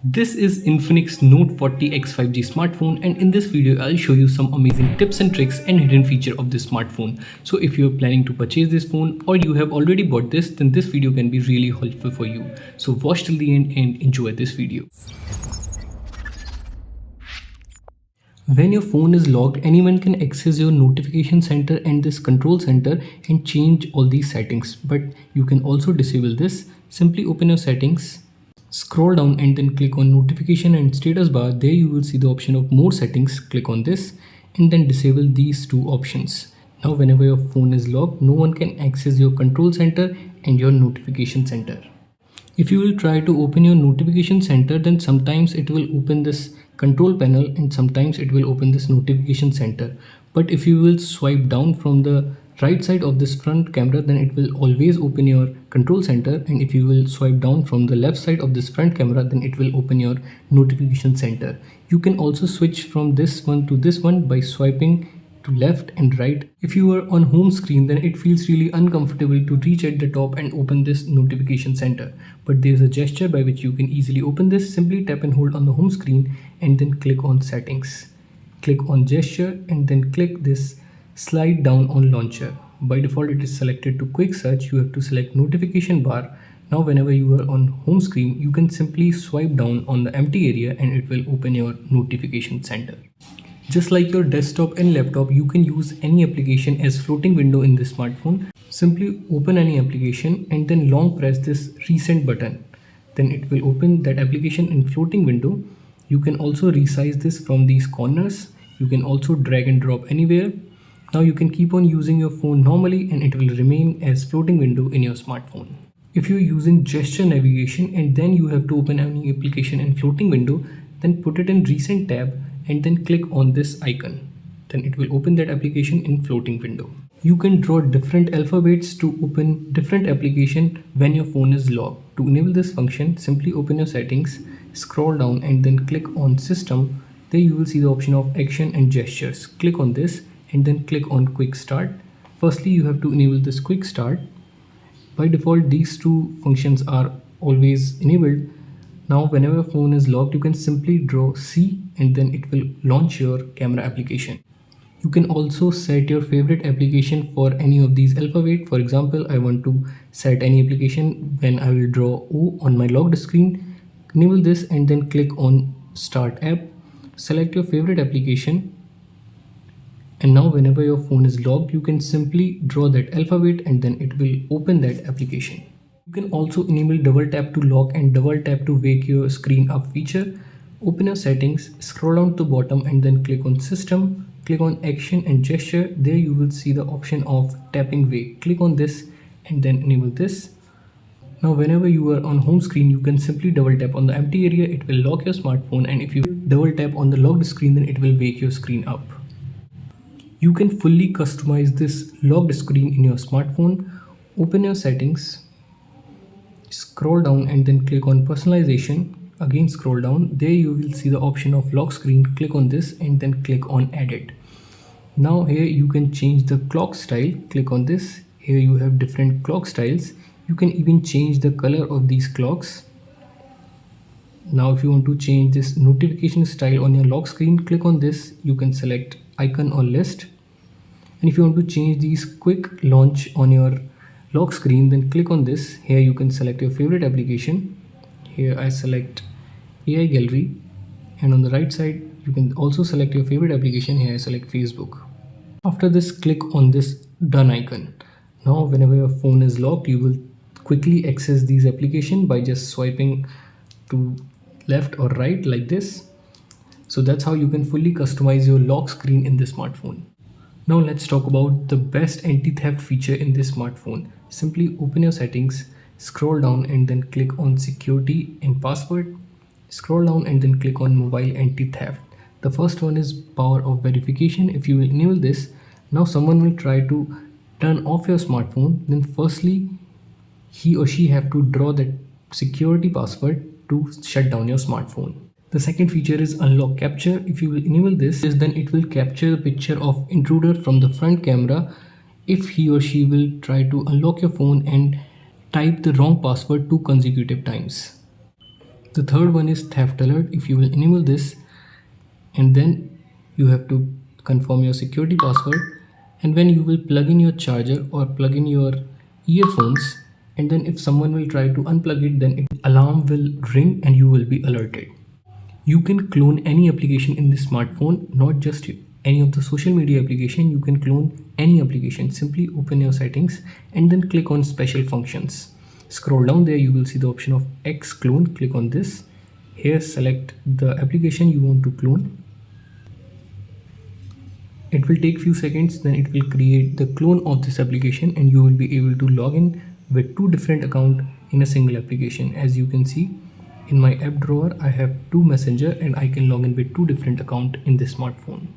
This is Infinix Note 40X 5G smartphone, and in this video I'll show you some amazing tips and tricks and hidden feature of this smartphone. So if you're planning to purchase this phone or you have already bought this, then this video can be really helpful for you. So watch till the end and enjoy this video. When your phone is locked, anyone can access your notification center and this control center and change all these settings. But you can also disable this. Simply open your settings, scroll down and then click on notification and status bar. There you will see the option of more settings. Click on this and then disable these two options. Now whenever your phone is locked, no one can access your control center and your notification center. If you will try to open your notification center, then sometimes it will open this control panel and sometimes it will open this notification center. But if you will swipe down from the right side of this front camera, then it will always open your control center, and if you will swipe down from the left side of this front camera, then it will open your notification center. You can also switch from this one to this one by swiping to left and right. If you are on home screen, then it feels really uncomfortable to reach at the top and open this notification center. But there's a gesture by which you can easily open this. Simply tap and hold on the home screen and then click on settings. Click on gesture and then click this slide down on launcher. By default it is selected to quick search. You have to select notification bar. Now whenever you are on home screen, you can simply swipe down on the empty area and it will open your notification center. Just like your desktop and laptop, you can use any application as floating window in this smartphone. Simply open any application and then long press this recent button. Then it will open that application in floating window. You can also resize this from these corners. You can also drag and drop anywhere. Now you can keep on using your phone normally and it will remain as floating window in your smartphone. If you're using gesture navigation and then you have to open any application in floating window, then put it in recent tab and then click on this icon. Then it will open that application in floating window. You can draw different alphabets to open different application when your phone is locked. To enable this function, simply open your settings, scroll down and then click on system. There you will see the option of action and gestures. Click on this and then click on quick start. Firstly, you have to enable this quick start. By default, these two functions are always enabled. Now whenever your phone is locked, you can simply draw C and then it will launch your camera application. You can also set your favorite application for any of these alphabet. For example, I want to set any application when I will draw O on my locked screen. Enable this and then click on start app. Select your favorite application. And now whenever your phone is locked, you can simply draw that alphabet and then it will open that application. You can also enable double tap to lock and double tap to wake your screen up feature. Open your settings, scroll down to the bottom and then click on system. Click on action and gesture. There you will see the option of tapping wake. Click on this and then enable this. Now whenever you are on home screen, you can simply double tap on the empty area. It will lock your smartphone, and if you double tap on the locked screen, then it will wake your screen up. You can fully customize this locked screen in your smartphone. Open your settings, scroll down and then click on personalization. Again scroll down. There you will see the option of lock screen. Click on this and then click on edit. Now here you can change the clock style. Click on this. Here you have different clock styles. You can even change the color of these clocks. Now if you want to change this notification style on your lock screen, click on this. You can select icon or list. And if you want to change these quick launch on your lock screen, then click on this. Here you can select your favorite application. Here I select AI gallery, and on the right side you can also select your favorite application. Here I select Facebook. After this, click on this done icon. Now whenever your phone is locked, you will quickly access these applications by just swiping to left or right like this. So that's how you can fully customize your lock screen in this smartphone. Now let's talk about the best anti-theft feature in this smartphone. Simply open your settings, scroll down and then click on security and password. Scroll down and then click on mobile anti-theft. The first one is power of verification. If you will enable this, now someone will try to turn off your smartphone. Then firstly, he or she have to draw that security password to shut down your smartphone. The second feature is unlock capture. If you will enable this, then it will capture the picture of intruder from the front camera if he or she will try to unlock your phone and type the wrong password 2 consecutive times. The third one is theft alert. If you will enable this, and then you have to confirm your security password, and when you will plug in your charger or plug in your earphones, and then if someone will try to unplug it, then alarm will ring and you will be alerted. You can clone any application in the smartphone, not just any of the social media application. You can clone any application. Simply open your settings and then click on special functions. Scroll down there, you will see the option of X clone. Click on this. Here select the application you want to clone. It will take few seconds, then it will create the clone of this application and you will be able to log in with two different accounts in a single application. As you can see, in my app drawer I have two messenger and I can log in with two different accounts in this smartphone.